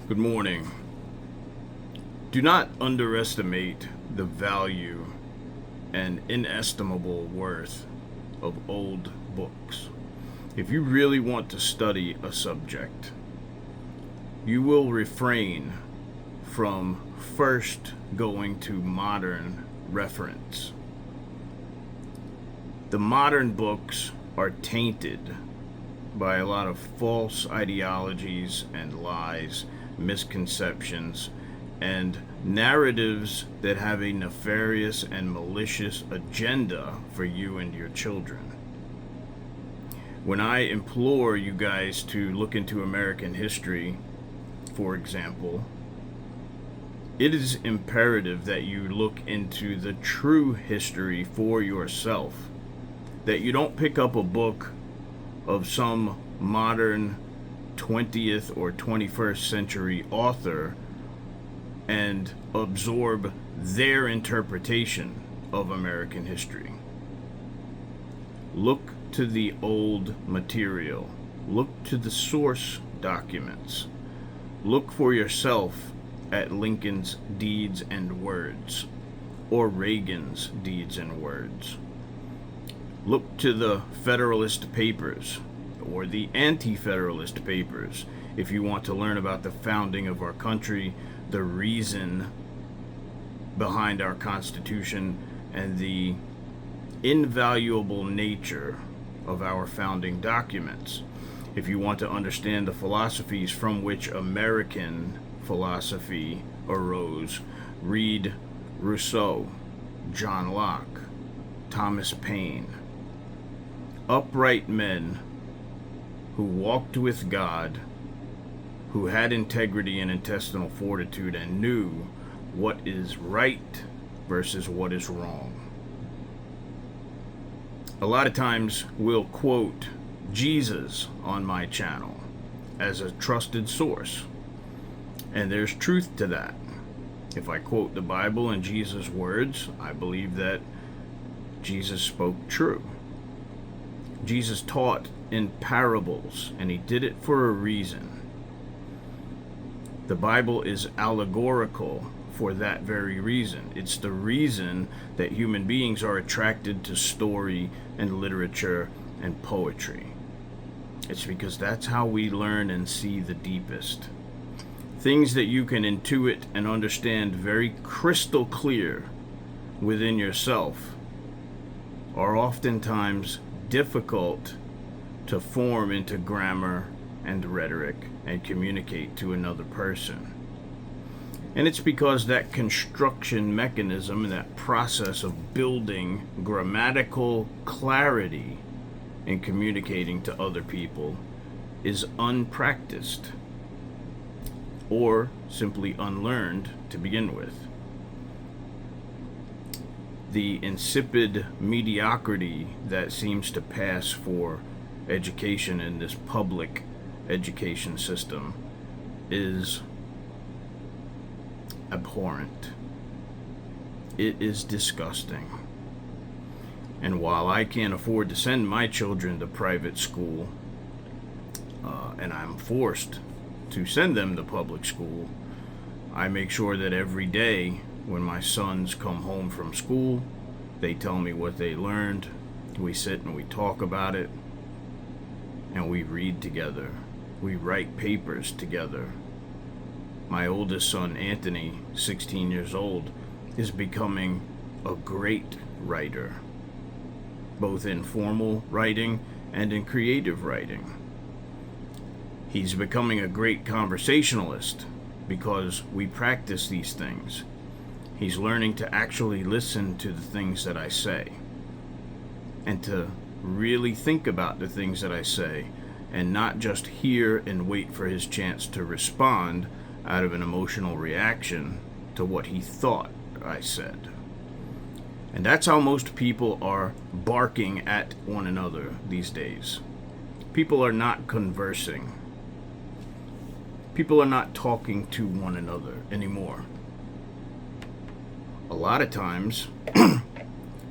Good morning. Do not underestimate the value and inestimable worth of old books. If you really want to study a subject, you will refrain from first going to modern reference. The modern books are tainted by a lot of false ideologies and lies, misconceptions, and narratives that have a nefarious and malicious agenda for you and your children. When I implore you guys to look into American history, for example, it is imperative that you look into the true history for yourself. That you don't pick up a book of some modern 20th or 21st century author and absorb their interpretation of American history. Look to the old material. Look to the source documents. Look for yourself at Lincoln's Deeds and Words or Reagan's Deeds and Words. Look to the Federalist Papers or the Anti-Federalist Papers if you want to learn about the founding of our country, the reason behind our Constitution, and the invaluable nature of our founding documents. If you want to understand the philosophies from which American philosophy arose, read Rousseau, John Locke, Thomas Paine. Upright men who walked with God, who had integrity and intestinal fortitude and knew what is right versus what is wrong. A lot of times we'll quote Jesus on my channel as a trusted source, and there's truth to that. If I quote the Bible and Jesus' words, I believe that Jesus spoke true. Jesus taught in parables, and he did it for a reason. The Bible is allegorical for that very reason. It's the reason that human beings are attracted to story and literature and poetry. It's because that's how we learn and see the deepest. Things that you can intuit and understand very crystal clear within yourself are oftentimes difficult to form into grammar and rhetoric and communicate to another person. And it's because that construction mechanism and that process of building grammatical clarity in communicating to other people is unpracticed or simply unlearned to begin with. The insipid mediocrity that seems to pass for education in this public education system is abhorrent. It is disgusting. And while I can't afford to send my children to private school, and I'm forced to send them to public school, I make sure that every day when my sons come home from school, they tell me what they learned. We sit and we talk about it, and we read together. We write papers together. My oldest son, Anthony, 16 years old, is becoming a great writer, both in formal writing and in creative writing. He's becoming a great conversationalist because we practice these things. He's learning to actually listen to the things that I say and to really think about the things that I say and not just hear and wait for his chance to respond out of an emotional reaction to what he thought I said. And that's how most people are barking at one another these days. People are not conversing. People are not talking to one another anymore. A lot of times,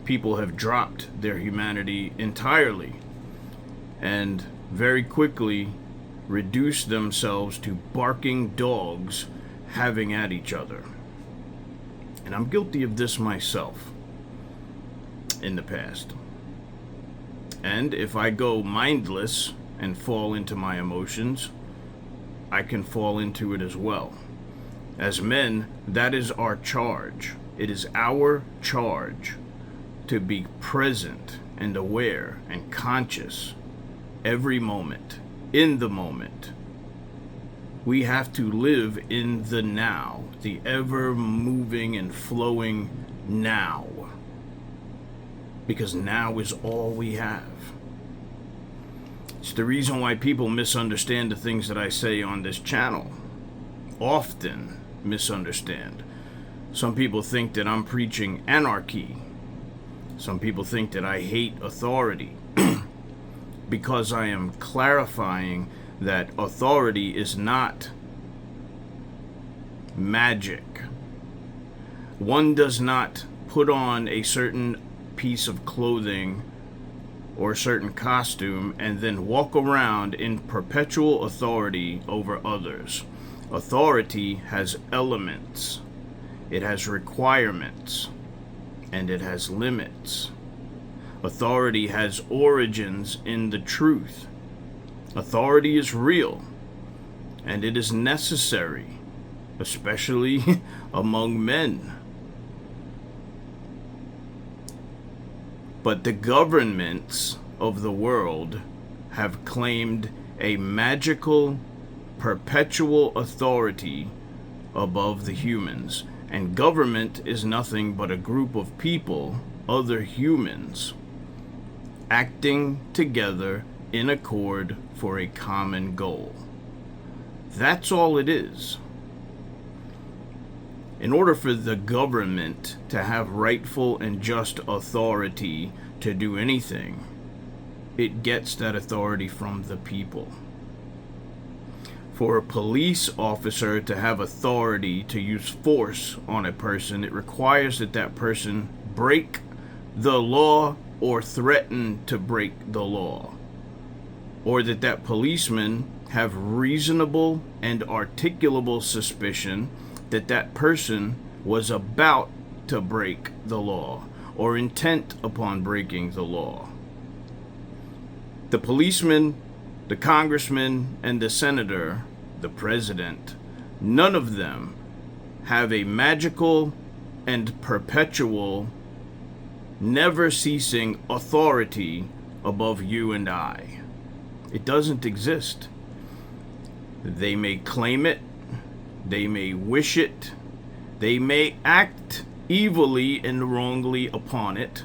people have dropped their humanity entirely and very quickly reduce themselves to barking dogs having at each other. And I'm guilty of this myself in the past. And if I go mindless and fall into my emotions, I can fall into it as well. As men, that is our charge. It is our charge to be present and aware and conscious every moment, in the moment. We have to live in the now, the ever moving and flowing now. Because now is all we have. It's the reason why people misunderstand the things that I say on this channel. Often misunderstand. Some people think that I'm preaching anarchy. Some people think that I hate authority. Because I am clarifying that authority is not magic. One does not put on a certain piece of clothing or a certain costume and then walk around in perpetual authority over others. Authority has elements, it has requirements, and it has limits. Authority has origins in the truth. Authority is real, and it is necessary, especially among men. But the governments of the world have claimed a magical, perpetual authority above the humans. And government is nothing but a group of people, other humans, acting together in accord for a common goal. That's all it is. In order for the government to have rightful and just authority to do anything, it gets that authority from the people. For a police officer to have authority to use force on a person, it requires that that person break the law or threaten to break the law, or that that policeman have reasonable and articulable suspicion that that person was about to break the law or intent upon breaking the law. The policeman, the congressman, and the senator, the president, none of them have a magical and perpetual, never-ceasing authority above you and I. It doesn't exist. They may claim it, they may wish it, they may act evilly and wrongly upon it,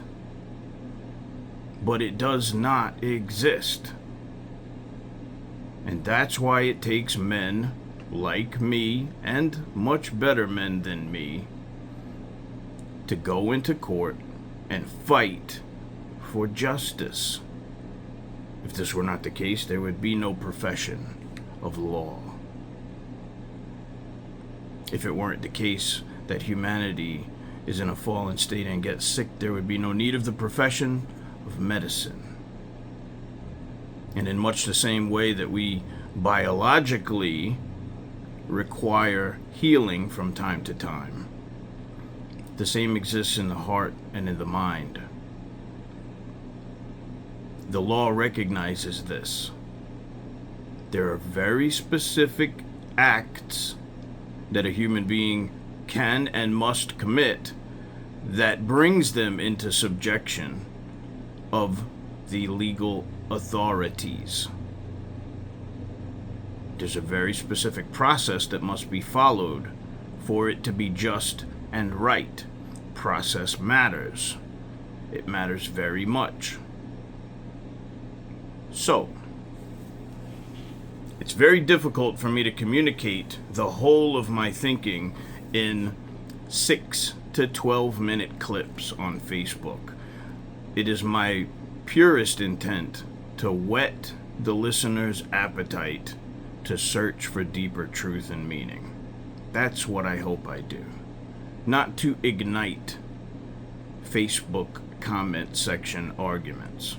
but it does not exist. And that's why it takes men like me, and much better men than me, to go into court and fight for justice. If this were not the case, there would be no profession of law. If it weren't the case that humanity is in a fallen state and gets sick, there would be no need of the profession of medicine. And in much the same way that we biologically require healing from time to time, the same exists in the heart and in the mind. The law recognizes this. There are very specific acts that a human being can and must commit that brings them into subjection of the legal authorities. There's a very specific process that must be followed for it to be just and right. Process matters. It matters very much. So, it's very difficult for me to communicate the whole of my thinking in 6 to 12 minute clips on Facebook. It is my purest intent to whet the listener's appetite to search for deeper truth and meaning. That's what I hope I do. Not to ignite Facebook comment section arguments.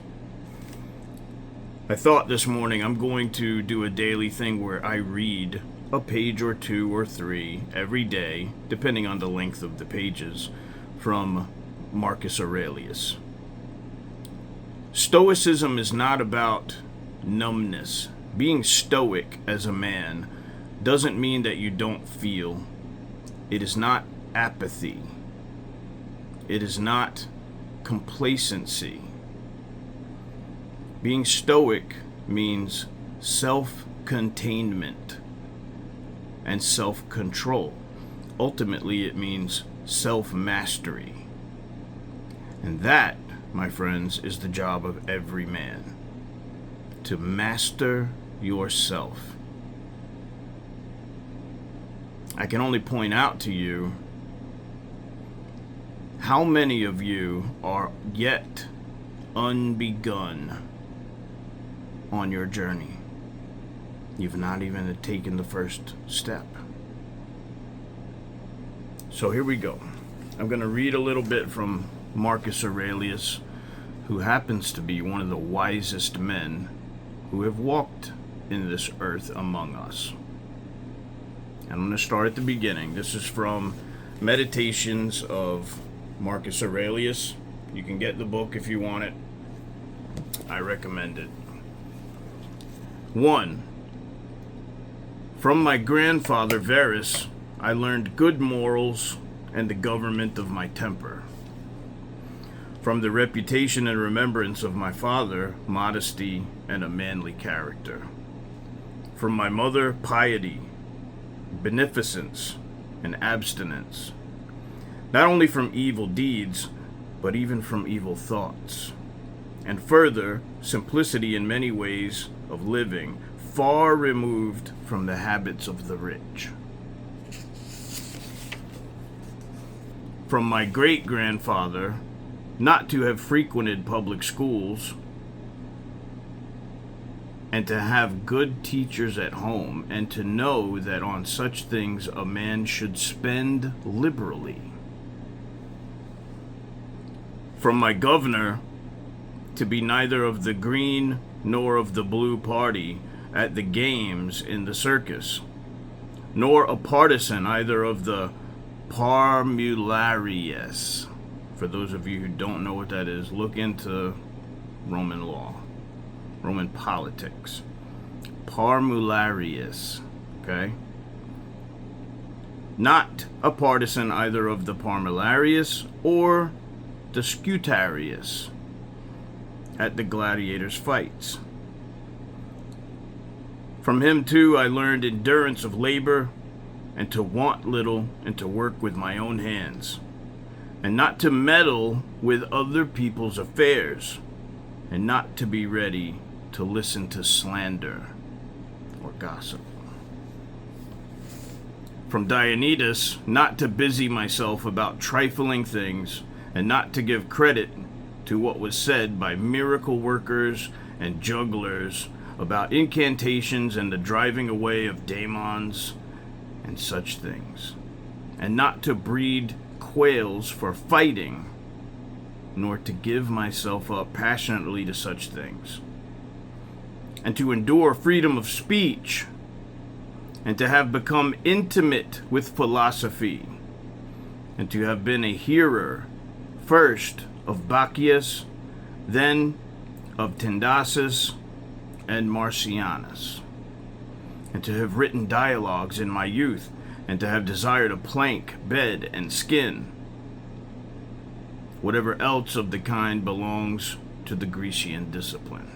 I thought this morning I'm going to do a daily thing where I read a page or two or three every day, depending on the length of the pages, from Marcus Aurelius. Stoicism is not about numbness. Being stoic as a man doesn't mean that you don't feel. It is not apathy. It is not complacency. Being stoic means self-containment and self-control. Ultimately, it means self-mastery. And that, my friends, is the job of every man. To master yourself. I can only point out to you how many of you are yet unbegun on your journey. You've not even taken the first step. So here we go. I'm going to read a little bit from Marcus Aurelius, who happens to be one of the wisest men who have walked in this earth among us. I'm going to start at the beginning. This is from Meditations of Marcus Aurelius. You can get the book if you want it. I recommend it. 1. From my grandfather Verus, I learned good morals and the government of my temper. From the reputation and remembrance of my father, modesty and a manly character. From my mother, piety, beneficence, and abstinence. Not only from evil deeds, but even from evil thoughts. And further, simplicity in many ways of living, far removed from the habits of the rich. From my great-grandfather, not to have frequented public schools, and to have good teachers at home, and to know that on such things a man should spend liberally. From my governor, to be neither of the green nor of the blue party at the games in the circus, nor a partisan either of the Parmularius. For those of you who don't know what that is, look into Roman law, Roman politics. Parmularius, okay? Not a partisan either of the Parmularius or the Scutarius at the gladiators' fights. From him, too, I learned endurance of labor, and to want little, and to work with my own hands, and not to meddle with other people's affairs, and not to be ready to listen to slander or gossip. From Dionysus, not to busy myself about trifling things, and not to give credit to what was said by miracle workers and jugglers about incantations and the driving away of daemons and such things, and not to breed quails for fighting, nor to give myself up passionately to such things, and to endure freedom of speech, and to have become intimate with philosophy, and to have been a hearer first of Bacchius, then of Tyndasus and Marcianus, and to have written dialogues in my youth, and to have desired a plank, bed, and skin, whatever else of the kind belongs to the Grecian discipline.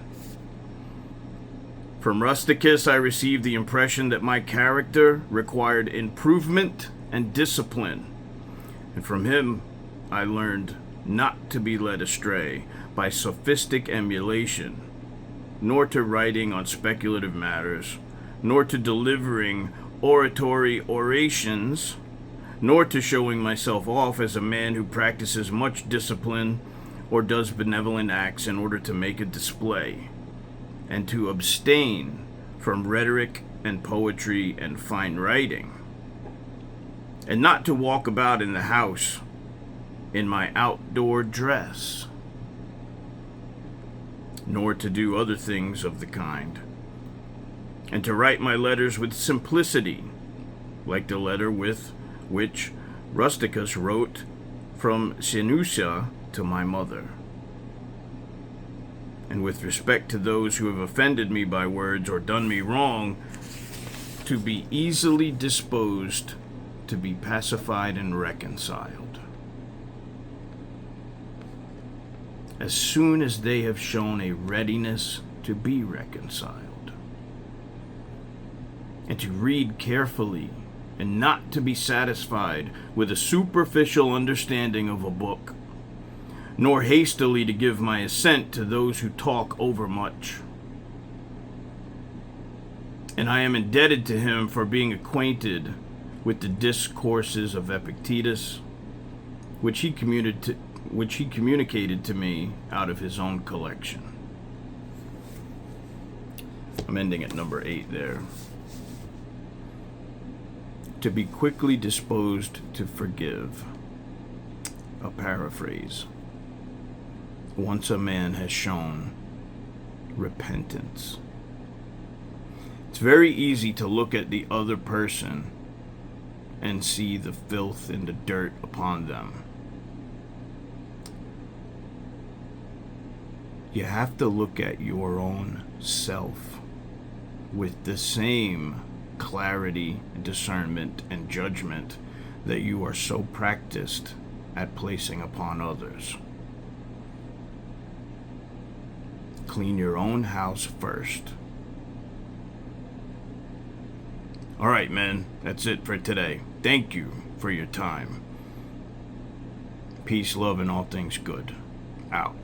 From Rusticus I received the impression that my character required improvement and discipline, and from him I learned not to be led astray by sophistic emulation, nor to writing on speculative matters, nor to delivering oratory orations, nor to showing myself off as a man who practices much discipline or does benevolent acts in order to make a display, and to abstain from rhetoric and poetry and fine writing, and not to walk about in the house in my outdoor dress. nor to do other things of the kind, and to write my letters with simplicity, like the letter with which Rusticus wrote from Sinusia to my mother. And with respect to those who have offended me by words or done me wrong, to be easily disposed to be pacified and reconciled, as soon as they have shown a readiness to be reconciled, and to read carefully, and not to be satisfied with a superficial understanding of a book, nor hastily to give my assent to those who talk overmuch. And I am indebted to him for being acquainted with the discourses of Epictetus, which he communicated to me out of his own collection. I'm ending at number 8 there. To be quickly disposed to forgive. A paraphrase. Once a man has shown repentance. It's very easy to look at the other person and see the filth and the dirt upon them. You have to look at your own self with the same clarity, discernment, and judgment that you are so practiced at placing upon others. Clean your own house first. All right, man, that's it for today. Thank you for your time. Peace, love, and all things good. Out.